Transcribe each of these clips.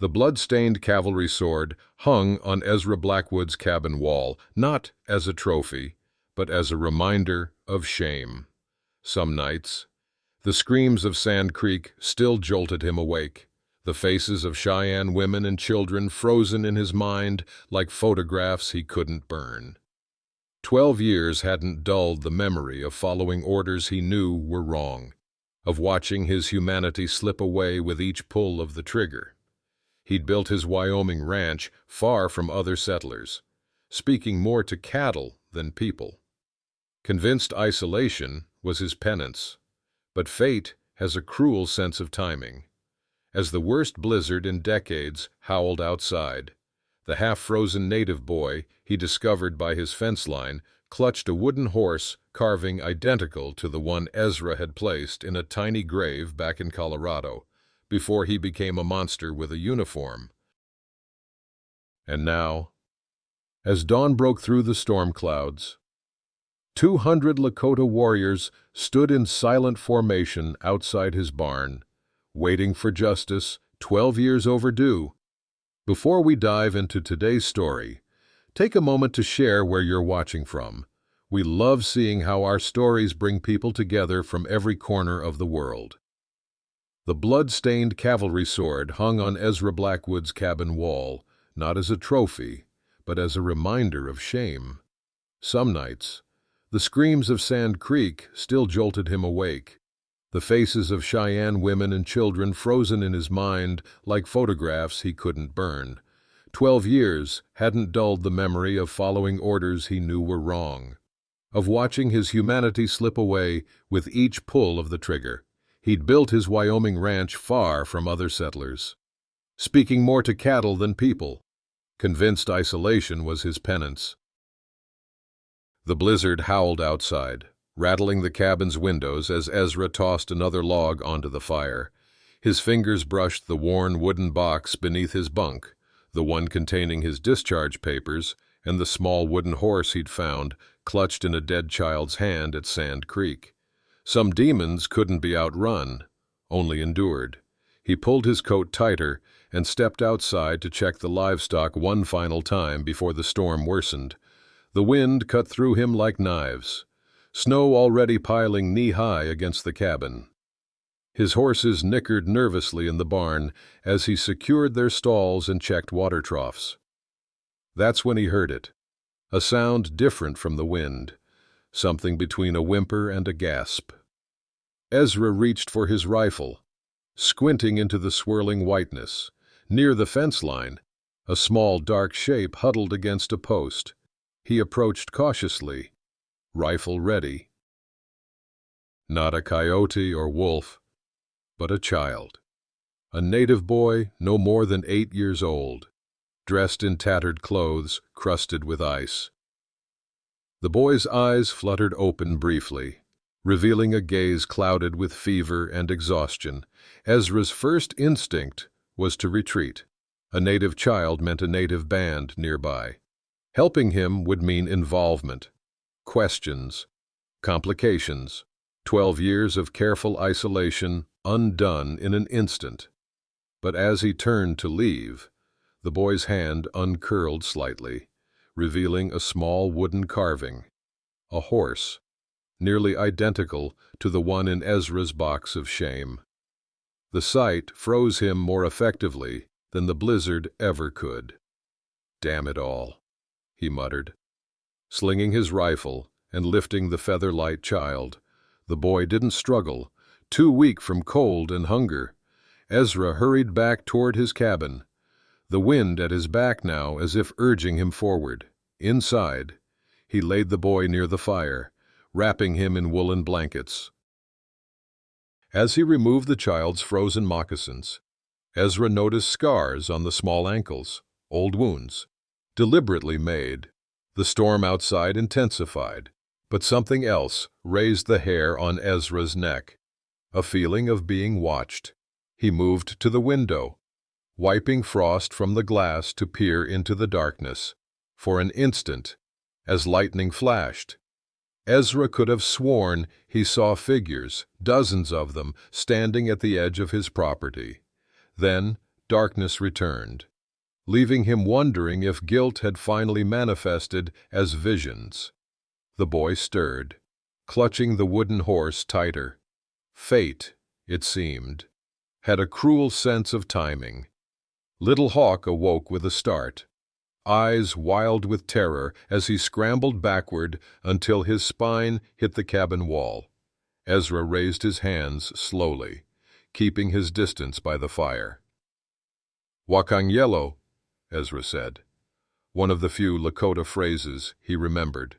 The blood-stained cavalry sword hung on Ezra Blackwood's cabin wall, not as a trophy, but as a reminder of shame. Some nights, the screams of Sand Creek still jolted him awake, the faces of Cheyenne women and children frozen in his mind like photographs he couldn't burn. 12 years hadn't dulled the memory of following orders he knew were wrong, of watching his humanity slip away with each pull of the trigger. He'd built his Wyoming ranch far from other settlers, speaking more to cattle than people. Convinced isolation was his penance, but fate has a cruel sense of timing. As the worst blizzard in decades howled outside, the half-frozen native boy he discovered by his fence line clutched a wooden horse carving identical to the one Ezra had placed in a tiny grave back in Colorado before he became a monster with a uniform. And now, as dawn broke through the storm clouds, 200 Lakota warriors stood in silent formation outside his barn, waiting for justice 12 years overdue. Before we dive into today's story, take a moment to share where you're watching from. We love seeing how our stories bring people together from every corner of the world. The blood-stained cavalry sword hung on Ezra Blackwood's cabin wall, not as a trophy, but as a reminder of shame. Some nights, the screams of Sand Creek still jolted him awake, the faces of Cheyenne women and children frozen in his mind like photographs he couldn't burn. 12 years hadn't dulled the memory of following orders he knew were wrong, of watching his humanity slip away with each pull of the trigger. He'd built his Wyoming ranch far from other settlers, speaking more to cattle than people. Convinced isolation was his penance. The blizzard howled outside, rattling the cabin's windows as Ezra tossed another log onto the fire. His fingers brushed the worn wooden box beneath his bunk, the one containing his discharge papers and the small wooden horse he'd found clutched in a dead child's hand at Sand Creek. Some demons couldn't be outrun, only endured. He pulled his coat tighter and stepped outside to check the livestock one final time before the storm worsened. The wind cut through him like knives, snow already piling knee-high against the cabin. His horses nickered nervously in the barn as he secured their stalls and checked water troughs. That's when he heard it, a sound different from the wind, something between a whimper and a gasp. Ezra reached for his rifle, squinting into the swirling whiteness. Near the fence line, a small dark shape huddled against a post. He approached cautiously, rifle ready. Not a coyote or wolf, but a child. A native boy no more than 8 years old, dressed in tattered clothes crusted with ice. The boy's eyes fluttered open briefly, revealing a gaze clouded with fever and exhaustion. Ezra's first instinct was to retreat. A native child meant a native band nearby. Helping him would mean involvement, questions, complications. 12 years of careful isolation undone in an instant. But as he turned to leave, the boy's hand uncurled slightly, revealing a small wooden carving, a horse, nearly identical to the one in Ezra's box of shame. The sight froze him more effectively than the blizzard ever could. "Damn it all," he muttered. Slinging his rifle and lifting the feather-light child, the boy didn't struggle, too weak from cold and hunger. Ezra hurried back toward his cabin, the wind at his back now as if urging him forward. Inside, he laid the boy near the fire, wrapping him in woolen blankets. As he removed the child's frozen moccasins, Ezra noticed scars on the small ankles, old wounds, deliberately made. The storm outside intensified, but something else raised the hair on Ezra's neck, a feeling of being watched. He moved to the window, wiping frost from the glass to peer into the darkness. For an instant, as lightning flashed, Ezra could have sworn he saw figures, dozens of them, standing at the edge of his property. Then, darkness returned, leaving him wondering if guilt had finally manifested as visions. The boy stirred, clutching the wooden horse tighter. Fate, it seemed, had a cruel sense of timing. Little Hawk awoke with a start, eyes wild with terror as he scrambled backward until his spine hit the cabin wall. Ezra raised his hands slowly, keeping his distance by the fire. "Wakang yellow," Ezra said, one of the few Lakota phrases he remembered.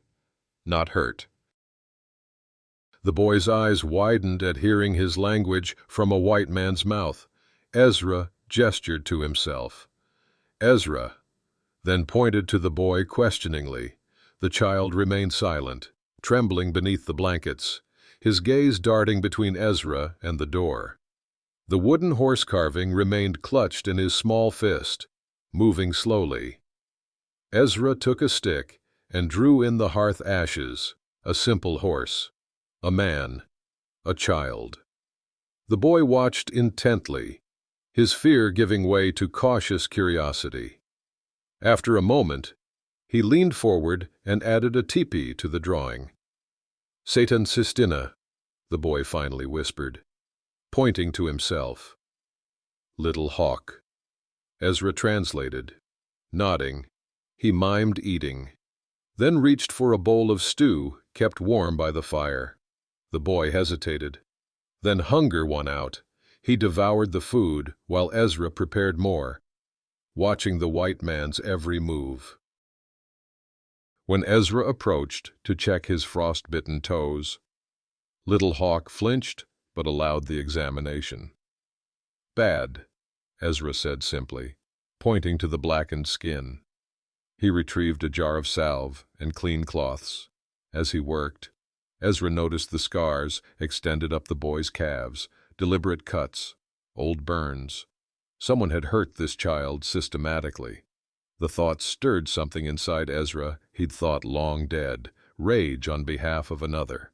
Not hurt. The boy's eyes widened at hearing his language from a white man's mouth. Ezra gestured to himself. "Ezra," then pointed to the boy questioningly. The child remained silent, trembling beneath the blankets, his gaze darting between Ezra and the door. The wooden horse carving remained clutched in his small fist, moving slowly. Ezra took a stick and drew in the hearth ashes, a simple horse, a man, a child. The boy watched intently, his fear giving way to cautious curiosity. After a moment, he leaned forward and added a teepee to the drawing. "Satan Sistina," the boy finally whispered, pointing to himself. "Little Hawk," Ezra translated. Nodding, he mimed eating, then reached for a bowl of stew kept warm by the fire. The boy hesitated. Then hunger won out. He devoured the food while Ezra prepared more, watching the white man's every move. When Ezra approached to check his frost-bitten toes, Little Hawk flinched but allowed the examination. "Bad," Ezra said simply, pointing to the blackened skin. He retrieved a jar of salve and clean cloths. As he worked, Ezra noticed the scars extended up the boy's calves, deliberate cuts, old burns. Someone had hurt this child systematically. The thought stirred something inside Ezra he'd thought long dead, rage on behalf of another.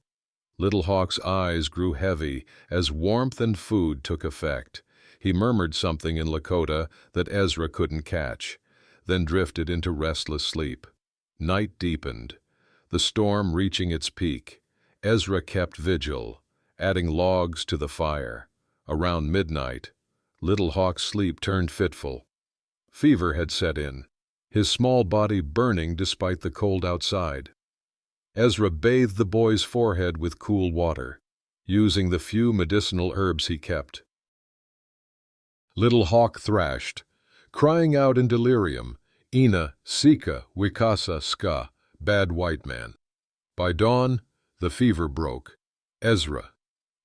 Little Hawk's eyes grew heavy as warmth and food took effect. He murmured something in Lakota that Ezra couldn't catch, then drifted into restless sleep. Night deepened, the storm reaching its peak. Ezra kept vigil, adding logs to the fire. Around midnight, Little Hawk's sleep turned fitful. Fever had set in, his small body burning despite the cold outside. Ezra bathed the boy's forehead with cool water, using the few medicinal herbs he kept. Little Hawk thrashed, crying out in delirium, "Ina, Sika, Wikasa, Ska, bad white man." By dawn, the fever broke. Ezra,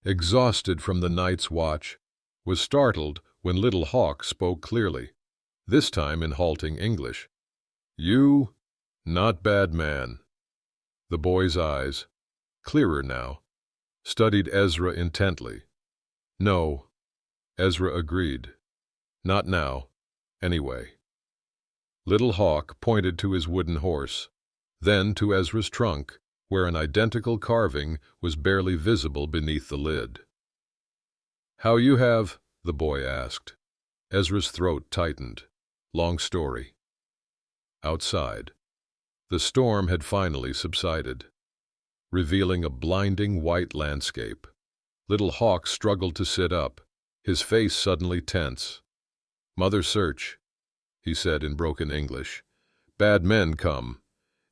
exhausted from the night's watch, was startled when Little Hawk spoke clearly, this time in halting English. "You, not bad man." The boy's eyes, clearer now, studied Ezra intently. "No," Ezra agreed. "Not now, anyway." Little Hawk pointed to his wooden horse, then to Ezra's trunk, where an identical carving was barely visible beneath the lid. "How you have?" the boy asked. Ezra's throat tightened. Long story. Outside, the storm had finally subsided, revealing a blinding white landscape. Little Hawk struggled to sit up, his face suddenly tense. "Mother search," he said in broken English. "Bad men come."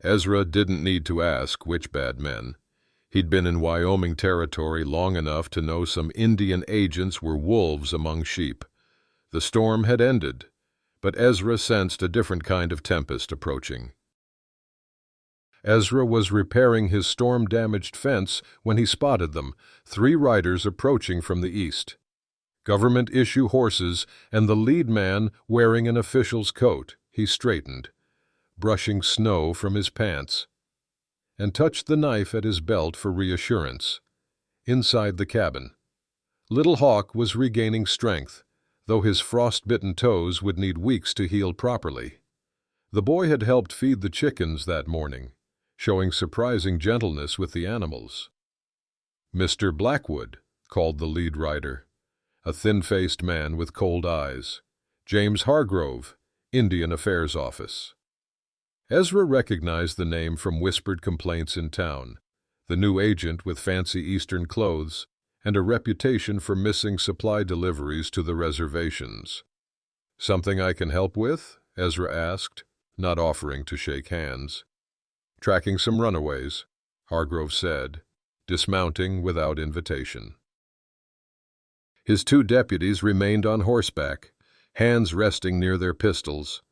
Ezra didn't need to ask which bad men. He'd been in Wyoming territory long enough to know some Indian agents were wolves among sheep. The storm had ended, but Ezra sensed a different kind of tempest approaching. Ezra was repairing his storm-damaged fence when he spotted them, 3 riders approaching from the east. Government-issue horses and the lead man wearing an official's coat. He straightened, brushing snow from his pants, and touched the knife at his belt for reassurance. Inside the cabin, Little Hawk was regaining strength, though his frost-bitten toes would need weeks to heal properly. The boy had helped feed the chickens that morning, showing surprising gentleness with the animals. "Mr. Blackwood," called the lead rider, a thin-faced man with cold eyes. James Hargrove, Indian Affairs Office. Ezra recognized the name from whispered complaints in town. The new agent with fancy Eastern clothes and a reputation for missing supply deliveries to the reservations. "Something I can help with?" Ezra asked, not offering to shake hands. "Tracking some runaways," Hargrove said, dismounting without invitation. His two deputies remained on horseback, hands resting near their pistols.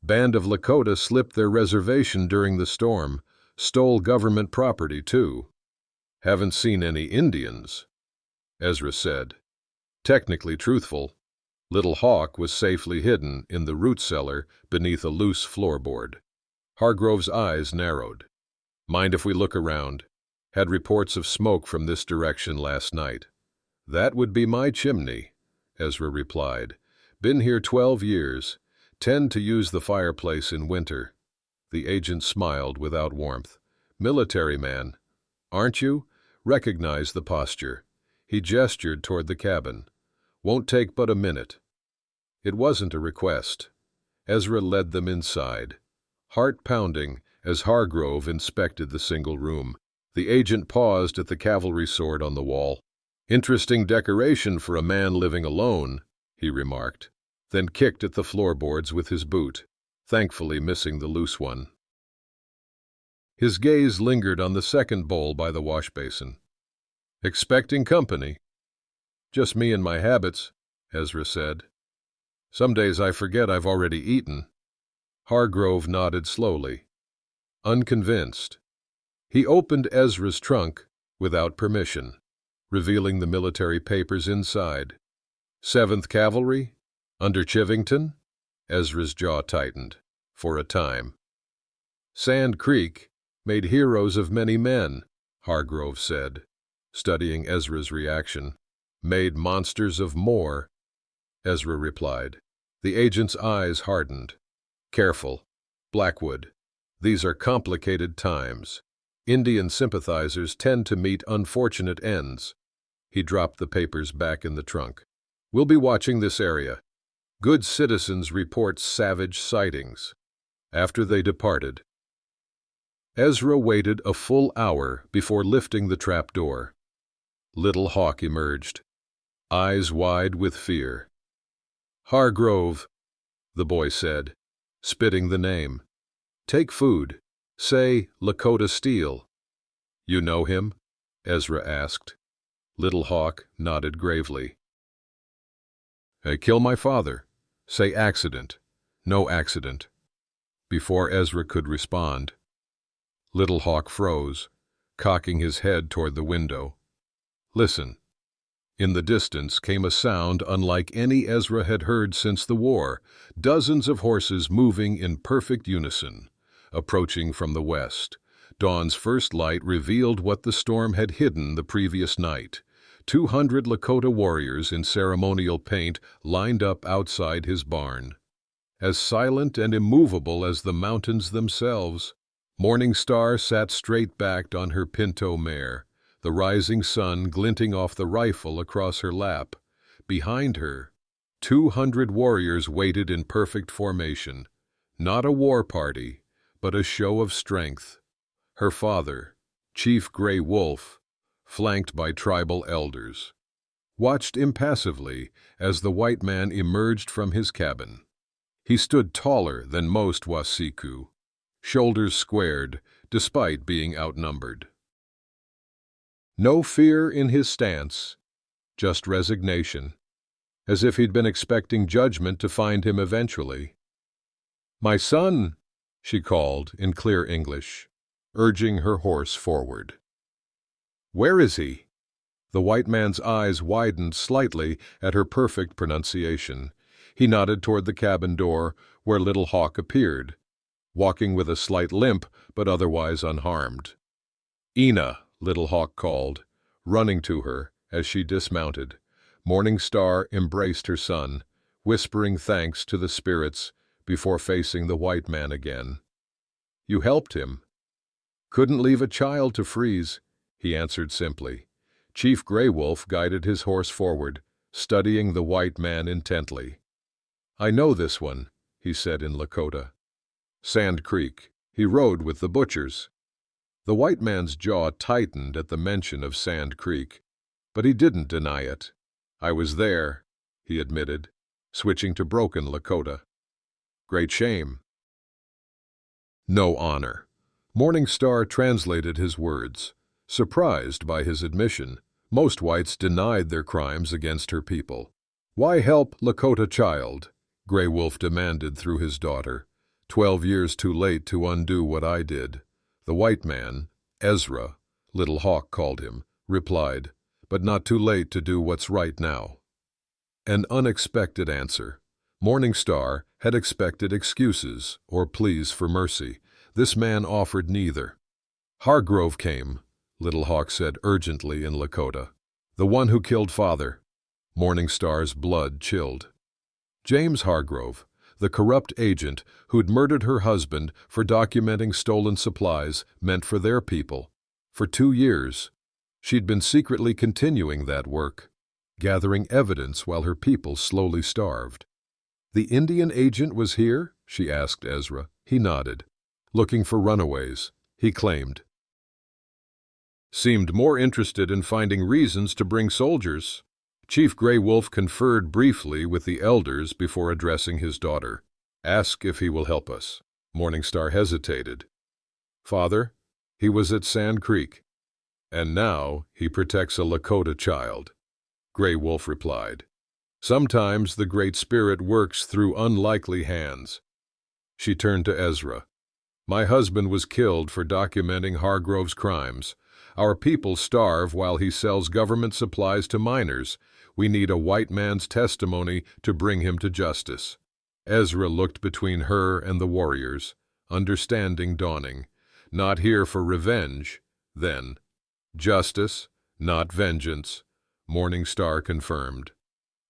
Band of Lakota slipped their reservation during the storm, stole government property, too. "Haven't seen any Indians," Ezra said. Technically truthful, Little Hawk was safely hidden in the root cellar beneath a loose floorboard. Hargrove's eyes narrowed. "Mind if we look around? Had reports of smoke from this direction last night." "That would be my chimney," Ezra replied. "Been here 12 years. Tend to use the fireplace in winter." The agent smiled without warmth. "Military man, aren't you?" Recognized the posture. He gestured toward the cabin. "Won't take but a minute." It wasn't a request. Ezra led them inside, heart pounding as Hargrove inspected the single room. The agent paused at the cavalry sword on the wall. "Interesting decoration for a man living alone," he remarked, then kicked at the floorboards with his boot, thankfully missing the loose one. His gaze lingered on the second bowl by the wash basin. "Expecting company?" "Just me and my habits," Ezra said. "Some days I forget I've already eaten." Hargrove nodded slowly, unconvinced. He opened Ezra's trunk without permission, revealing the military papers inside. 7th Cavalry? Under Chivington? Ezra's jaw tightened, for a time. "Sand Creek made heroes of many men," Hargrove said, studying Ezra's reaction. "Made monsters of more," Ezra replied. The agent's eyes hardened. "Careful. Blackwood. These are complicated times. Indian sympathizers tend to meet unfortunate ends." He dropped the papers back in the trunk. "We'll be watching this area. Good citizens report savage sightings." After they departed, Ezra waited a full hour before lifting the trap door. Little Hawk emerged, eyes wide with fear. "Hargrove," the boy said, spitting the name. "Take food. Say Lakota Steel." "You know him?" Ezra asked. Little Hawk nodded gravely. "I kill my father. Say accident. No accident." Before Ezra could respond, Little Hawk froze, cocking his head toward the window. "Listen." In the distance came a sound unlike any Ezra had heard since the war, dozens of horses moving in perfect unison, approaching from the west. Dawn's first light revealed what the storm had hidden the previous night. 200 Lakota warriors in ceremonial paint lined up outside his barn. As silent and immovable as the mountains themselves, Morning Star sat straight-backed on her pinto mare, the rising sun glinting off the rifle across her lap. Behind her, 200 warriors waited in perfect formation, not a war party, but a show of strength. Her father, Chief Gray Wolf, flanked by tribal elders, watched impassively as the white man emerged from his cabin. He stood taller than most Wasiku, shoulders squared despite being outnumbered. No fear in his stance, just resignation, as if he'd been expecting judgment to find him eventually. "My son," she called in clear English, urging her horse forward. "Where is he?" The white man's eyes widened slightly at her perfect pronunciation. He nodded toward the cabin door, where Little Hawk appeared, walking with a slight limp but otherwise unharmed. "Ina," Little Hawk called, running to her as she dismounted. Morning Star embraced her son, whispering thanks to the spirits before facing the white man again. "You helped him." "Couldn't leave a child to freeze," he answered simply. Chief Gray Wolf guided his horse forward, studying the white man intently. "I know this one," he said in Lakota. "Sand Creek. He rode with the butchers." The white man's jaw tightened at the mention of Sand Creek, but he didn't deny it. "I was there," he admitted, switching to broken Lakota. "Great shame." "No honor." Morning Star translated his words. Surprised by his admission, most whites denied their crimes against her people. "Why help Lakota child?" Gray Wolf demanded through his daughter. 12 years too late to undo what I did." The white man, Ezra, Little Hawk called him, replied, "But not too late to do what's right now." An unexpected answer. Morning Star had expected excuses or pleas for mercy. This man offered neither. "Hargrove came," Little Hawk said urgently in Lakota. "The one who killed father." Morning Star's blood chilled. James Hargrove, the corrupt agent who'd murdered her husband for documenting stolen supplies meant for their people. For 2 years, she'd been secretly continuing that work, gathering evidence while her people slowly starved. "The Indian agent was here?" she asked Ezra. He nodded. "Looking for runaways," he claimed. "Seemed more interested in finding reasons to bring soldiers." Chief Gray Wolf conferred briefly with the elders before addressing his daughter. "Ask if he will help us." Morning Star hesitated. "Father, he was at Sand Creek, and now he protects a Lakota child," Gray Wolf replied. "Sometimes the Great Spirit works through unlikely hands." She turned to Ezra. "My husband was killed for documenting Hargrove's crimes. Our people starve while he sells government supplies to miners. We need a white man's testimony to bring him to justice." Ezra looked between her and the warriors, understanding dawning. Not here for revenge, then. Justice, not vengeance, Morning Star confirmed.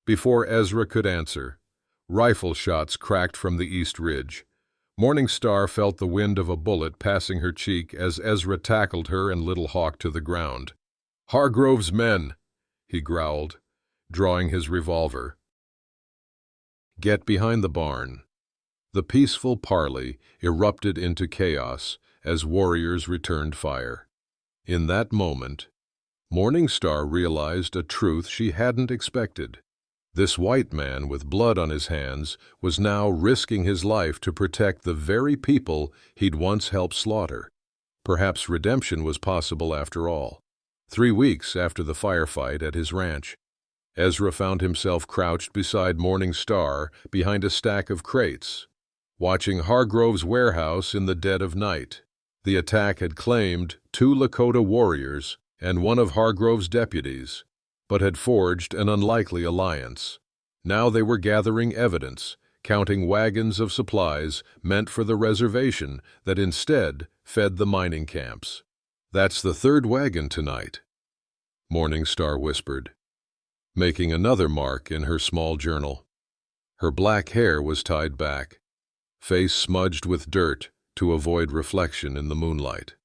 Before Ezra could answer, rifle shots cracked from the east ridge. Morning Star felt the wind of a bullet passing her cheek as Ezra tackled her and Little Hawk to the ground. "Hargrove's men," he growled, drawing his revolver. "Get behind the barn." The peaceful parley erupted into chaos as warriors returned fire. In that moment, Morning Star realized a truth she hadn't expected. This white man with blood on his hands was now risking his life to protect the very people he'd once helped slaughter. Perhaps redemption was possible after all. 3 weeks after the firefight at his ranch, Ezra found himself crouched beside Morning Star behind a stack of crates, watching Hargrove's warehouse in the dead of night. The attack had claimed 2 Lakota warriors and one of Hargrove's deputies, but had forged an unlikely alliance. Now they were gathering evidence, counting wagons of supplies meant for the reservation that instead fed the mining camps. "That's the 3rd wagon tonight," Morning Star whispered, making another mark in her small journal. Her black hair was tied back, face smudged with dirt to avoid reflection in the moonlight.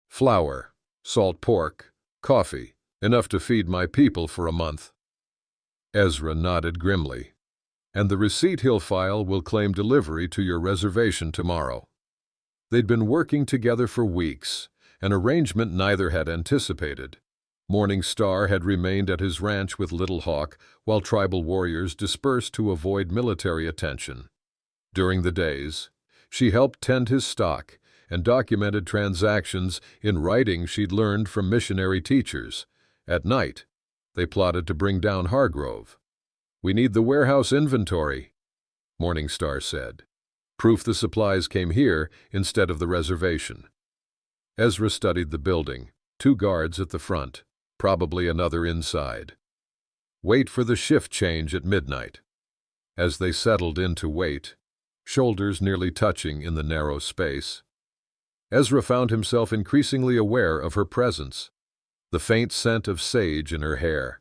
"Flour, salt pork, coffee, enough to feed my people for a month." Ezra nodded grimly. "And the receipt he'll file will claim delivery to your reservation tomorrow." They'd been working together for weeks, an arrangement neither had anticipated. Morning Star had remained at his ranch with Little Hawk while tribal warriors dispersed to avoid military attention. During the days, she helped tend his stock and documented transactions in writing she'd learned from missionary teachers. At night, they plotted to bring down Hargrove. "We need the warehouse inventory," Morning Star said. "Proof the supplies came here instead of the reservation." Ezra studied the building, 2 guards at the front, probably another inside. Wait for the shift change at midnight. As they settled in to wait, shoulders nearly touching in the narrow space, Ezra found himself increasingly aware of her presence. The faint scent of sage in her hair,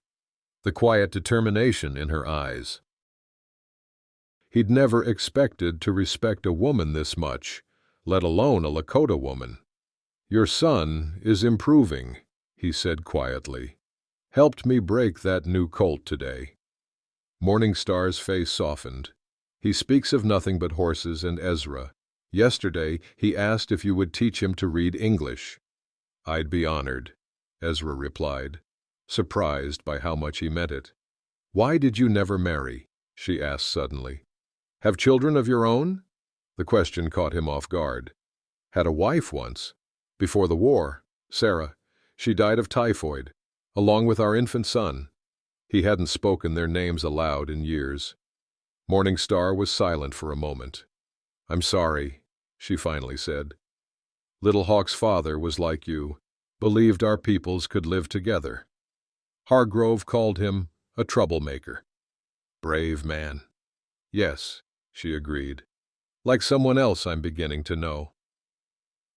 the quiet determination in her eyes. He'd never expected to respect a woman this much, let alone a Lakota woman. "Your son is improving," he said quietly. "Helped me break that new colt today." Morningstar's face softened. He speaks of nothing but horses and Ezra. Yesterday, he asked if you would teach him to read English. I'd be honored, Ezra replied, surprised by how much he meant it. Why did you never marry? She asked suddenly. Have children of your own? The question caught him off guard. Had a wife once. Before the war, Sarah. She died of typhoid, along with our infant son. He hadn't spoken their names aloud in years. Morningstar was silent for a moment. I'm sorry, she finally said. Little Hawk's father was like you, believed our peoples could live together. Hargrove called him a troublemaker. Brave man. Yes, she agreed. Like someone else I'm beginning to know.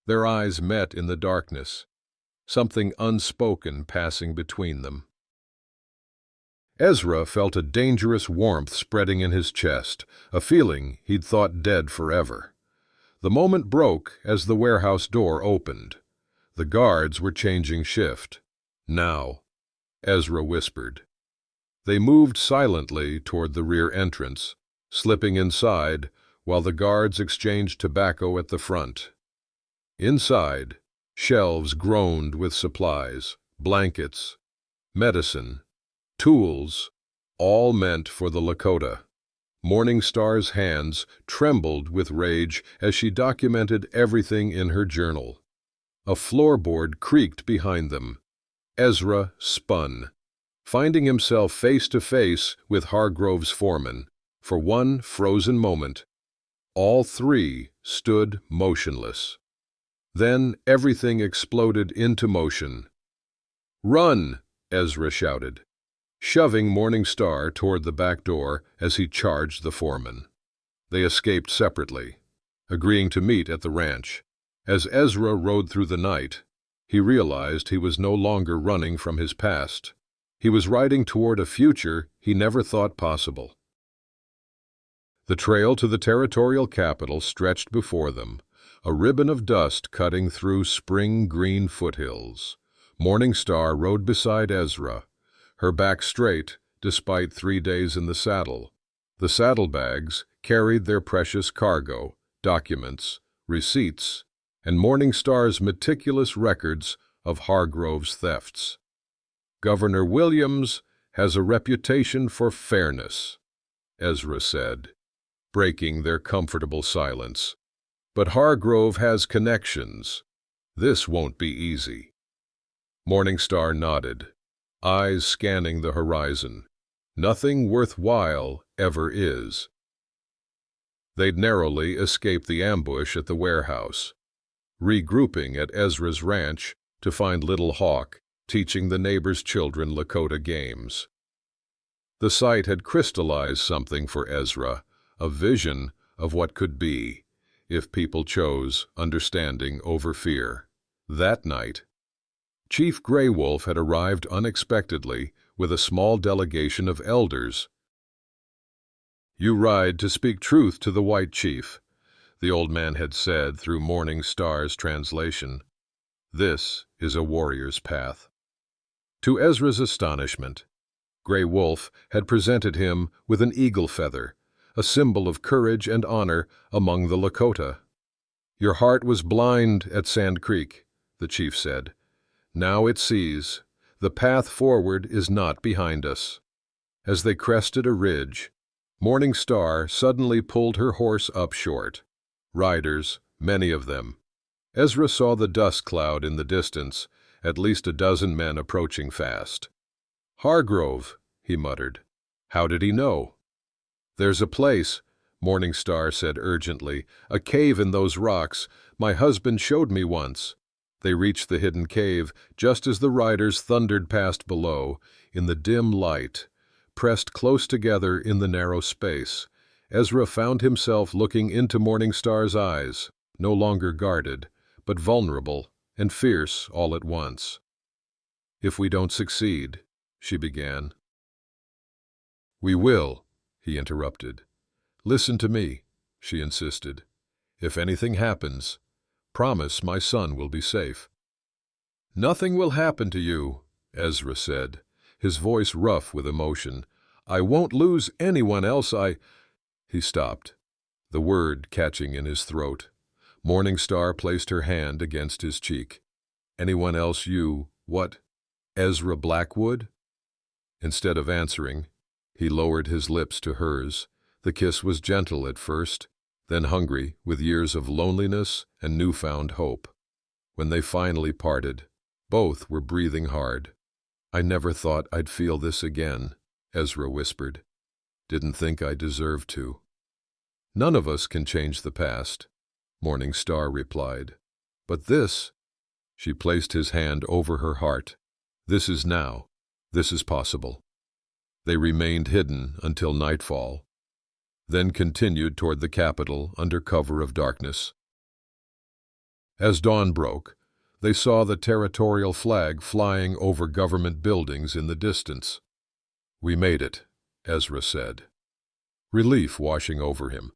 Their eyes met in the darkness, something unspoken passing between them. Ezra felt a dangerous warmth spreading in his chest, a feeling he'd thought dead forever. The moment broke as the warehouse door opened. The guards were changing shift. Now, Ezra whispered. They moved silently toward the rear entrance, slipping inside while the guards exchanged tobacco at the front. Inside, shelves groaned with supplies, blankets, medicine, tools, all meant for the Lakota. Morningstar's hands trembled with rage as she documented everything in her journal. A floorboard creaked behind them. Ezra spun, finding himself face to face with Hargrove's foreman. For one frozen moment, all three stood motionless. Then everything exploded into motion. Run! Ezra shouted, shoving Morningstar toward the back door as he charged the foreman. They escaped separately, agreeing to meet at the ranch. As Ezra rode through the night, he realized he was no longer running from his past. He was riding toward a future he never thought possible. The trail to the territorial capital stretched before them, a ribbon of dust cutting through spring-green foothills. Morningstar rode beside Ezra, her back straight despite 3 days in the saddle. The saddlebags carried their precious cargo, documents, receipts, and Morningstar's meticulous records of Hargrove's thefts. Governor Williams has a reputation for fairness, Ezra said, breaking their comfortable silence. But Hargrove has connections. This won't be easy. Morningstar nodded, eyes scanning the horizon. Nothing worthwhile ever is. They'd narrowly escaped the ambush at the warehouse, regrouping at Ezra's ranch to find Little Hawk teaching the neighbors' children Lakota games. The sight had crystallized something for Ezra, a vision of what could be, if people chose understanding over fear. That night, Chief Gray Wolf had arrived unexpectedly with a small delegation of elders. You ride to speak truth to the white chief, the old man had said through Morningstar's translation. This is a warrior's path. To Ezra's astonishment, Gray Wolf had presented him with an eagle feather, a symbol of courage and honor among the Lakota. Your heart was blind at Sand Creek, the chief said. Now it sees. The path forward is not behind us. As they crested a ridge, Morningstar suddenly pulled her horse up short. Riders, many of them. Ezra saw the dust cloud in the distance, at least a dozen men approaching fast. Hargrove, he muttered. How did he know? There's a place, Morningstar said urgently, a cave in those rocks. My husband showed me once. They reached the hidden cave just as the riders thundered past below, in the dim light, pressed close together in the narrow space. Ezra found himself looking into Morningstar's eyes, no longer guarded, but vulnerable and fierce all at once. If we don't succeed, she began. We will, he interrupted. Listen to me, she insisted. If anything happens, promise my son will be safe. Nothing will happen to you, Ezra said, his voice rough with emotion. I won't lose anyone else. He stopped, the word catching in his throat. Morning Star placed her hand against his cheek. Anyone else you, what? Ezra Blackwood? Instead of answering, he lowered his lips to hers. The kiss was gentle at first, then hungry with years of loneliness and newfound hope. When they finally parted, both were breathing hard. I never thought I'd feel this again, Ezra whispered. Didn't think I deserved to. None of us can change the past, Morning Star replied. But this, she placed his hand over her heart. This is now. This is possible. They remained hidden until nightfall, then continued toward the capital under cover of darkness. As dawn broke, they saw the territorial flag flying over government buildings in the distance. We made it, Ezra said, relief washing over him.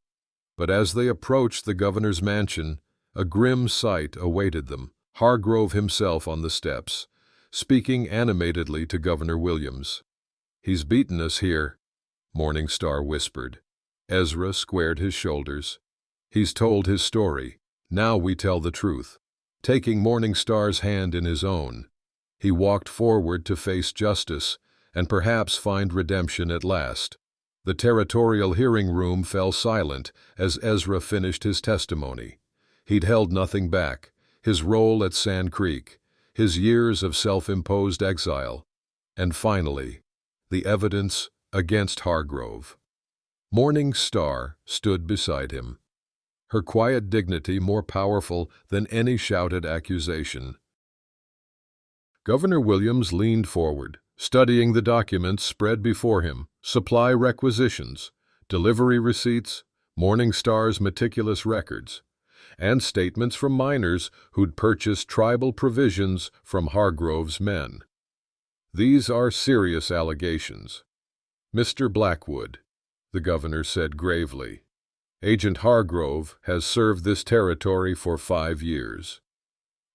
But as they approached the governor's mansion, a grim sight awaited them. Hargrove himself on the steps, speaking animatedly to Governor Williams. He's beaten us here, Morning Star whispered. Ezra squared his shoulders. He's told his story. Now we tell the truth. Taking Morning Star's hand in his own, he walked forward to face justice and perhaps find redemption at last. The territorial hearing room fell silent as Ezra finished his testimony. He'd held nothing back. His role at Sand Creek, his years of self-imposed exile, and finally, the evidence against Hargrove. Morning Star stood beside him, her quiet dignity more powerful than any shouted accusation. Governor Williams leaned forward, studying the documents spread before him, supply requisitions, delivery receipts, Morning Star's meticulous records, and statements from miners who'd purchased tribal provisions from Hargrove's men. These are serious allegations. Mr. Blackwood, the governor said gravely, Agent Hargrove has served this territory for 5 years.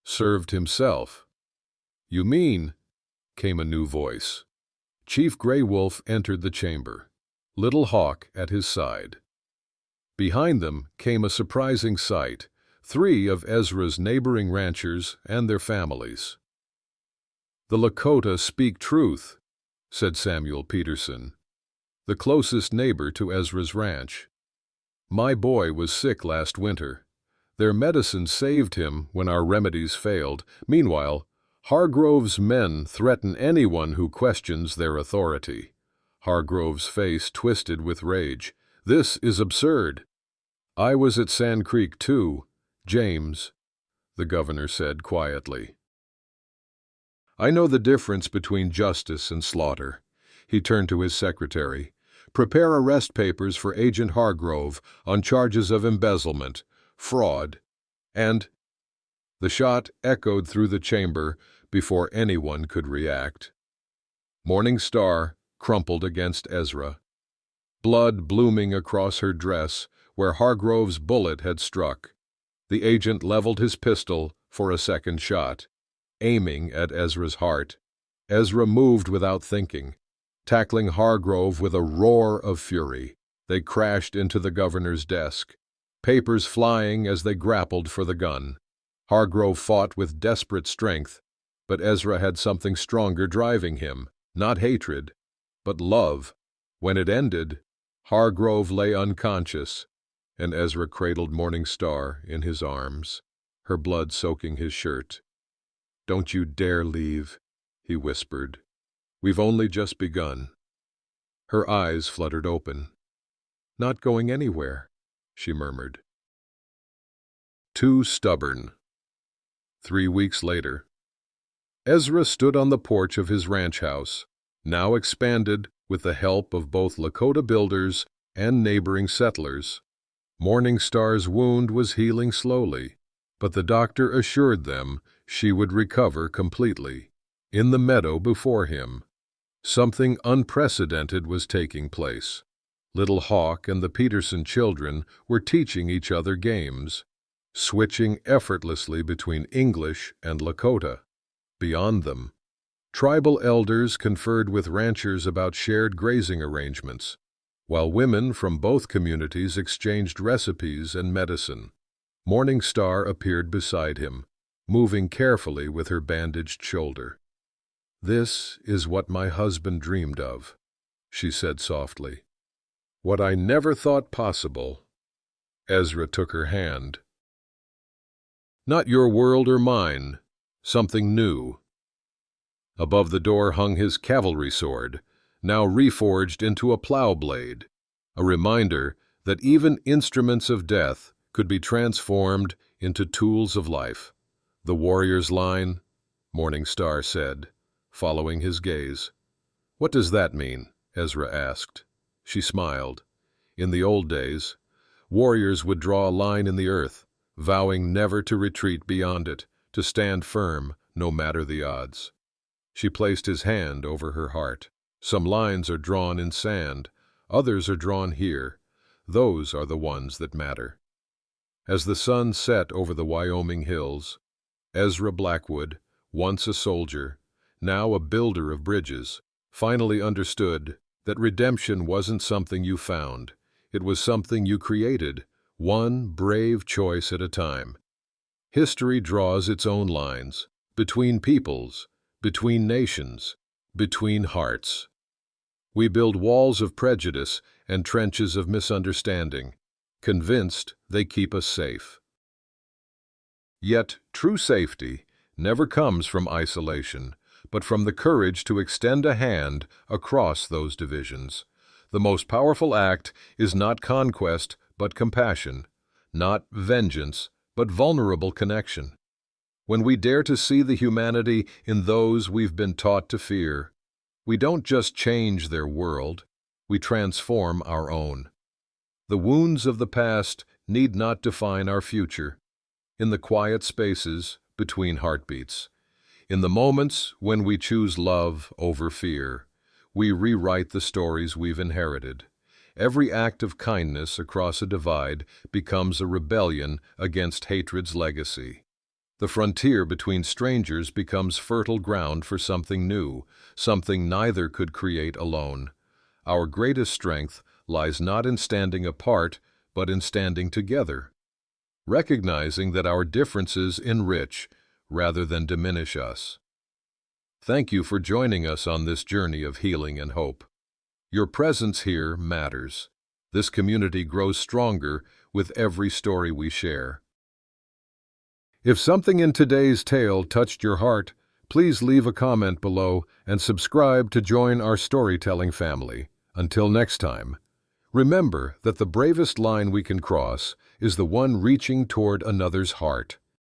Served himself. You mean, came a new voice. Chief Gray Wolf entered the chamber, Little Hawk at his side. Behind them came a surprising sight, 3 of Ezra's neighboring ranchers and their families. The Lakota speak truth, said Samuel Peterson, the closest neighbor to Ezra's ranch. My boy was sick last winter. Their medicine saved him when our remedies failed. Meanwhile, Hargrove's men threaten anyone who questions their authority. Hargrove's face twisted with rage. This is absurd. I was at Sand Creek too, James, the governor said quietly. I know the difference between justice and slaughter. He turned to his secretary. Prepare arrest papers for Agent Hargrove on charges of embezzlement, fraud, and... The shot echoed through the chamber before anyone could react. Morning Star crumpled against Ezra, blood blooming across her dress where Hargrove's bullet had struck. The agent leveled his pistol for a second shot, aiming at Ezra's heart. Ezra moved without thinking, tackling Hargrove with a roar of fury. They crashed into the governor's desk, papers flying as they grappled for the gun. Hargrove fought with desperate strength, but Ezra had something stronger driving him, not hatred, but love. When it ended, Hargrove lay unconscious, and Ezra cradled Morning Star in his arms, her blood soaking his shirt. Don't you dare leave, he whispered. We've only just begun. Her eyes fluttered open. Not going anywhere, she murmured. Too stubborn. 3 weeks later, Ezra stood on the porch of his ranch house, now expanded with the help of both Lakota builders and neighboring settlers. Morning Star's wound was healing slowly, but the doctor assured them she would recover completely. In the meadow before him, something unprecedented was taking place. Little Hawk and the Peterson children were teaching each other games, switching effortlessly between English and Lakota. Beyond them, Tribal elders conferred with ranchers about shared grazing arrangements, while women from both communities exchanged recipes and medicine. Morning Star appeared beside him, moving carefully with her bandaged shoulder. "This is what my husband dreamed of," she said softly. "What I never thought possible." Ezra took her hand. "Not your world or mine, something new." Above the door hung his cavalry sword, now reforged into a plow blade, a reminder that even instruments of death could be transformed into tools of life. "The warrior's line," Morning Star said, following his gaze. "What does that mean?" Ezra asked. She smiled. "In the old days, warriors would draw a line in the earth, vowing never to retreat beyond it, to stand firm no matter the odds." She placed his hand over her heart. "Some lines are drawn in sand, others are drawn here. Those are the ones that matter." As the sun set over the Wyoming hills, Ezra Blackwood, once a soldier, now a builder of bridges, finally understood that redemption wasn't something you found. It was something you created, one brave choice at a time. History draws its own lines, between peoples, between nations, between hearts. We build walls of prejudice and trenches of misunderstanding, convinced they keep us safe. Yet true safety never comes from isolation, but from the courage to extend a hand across those divisions. The most powerful act is not conquest, but compassion, not vengeance, but vulnerable connection. When we dare to see the humanity in those we've been taught to fear, we don't just change their world, we transform our own. The wounds of the past need not define our future. In the quiet spaces between heartbeats, in the moments when we choose love over fear, we rewrite the stories we've inherited. Every act of kindness across a divide becomes a rebellion against hatred's legacy. The frontier between strangers becomes fertile ground for something new, something neither could create alone. Our greatest strength lies not in standing apart, but in standing together, recognizing that our differences enrich rather than diminish us. Thank you for joining us on this journey of healing and hope. Your presence here matters. This community grows stronger with every story we share. If something in today's tale touched your heart, please leave a comment below and subscribe to join our storytelling family. Until next time, remember that the bravest line we can cross is the one reaching toward another's heart.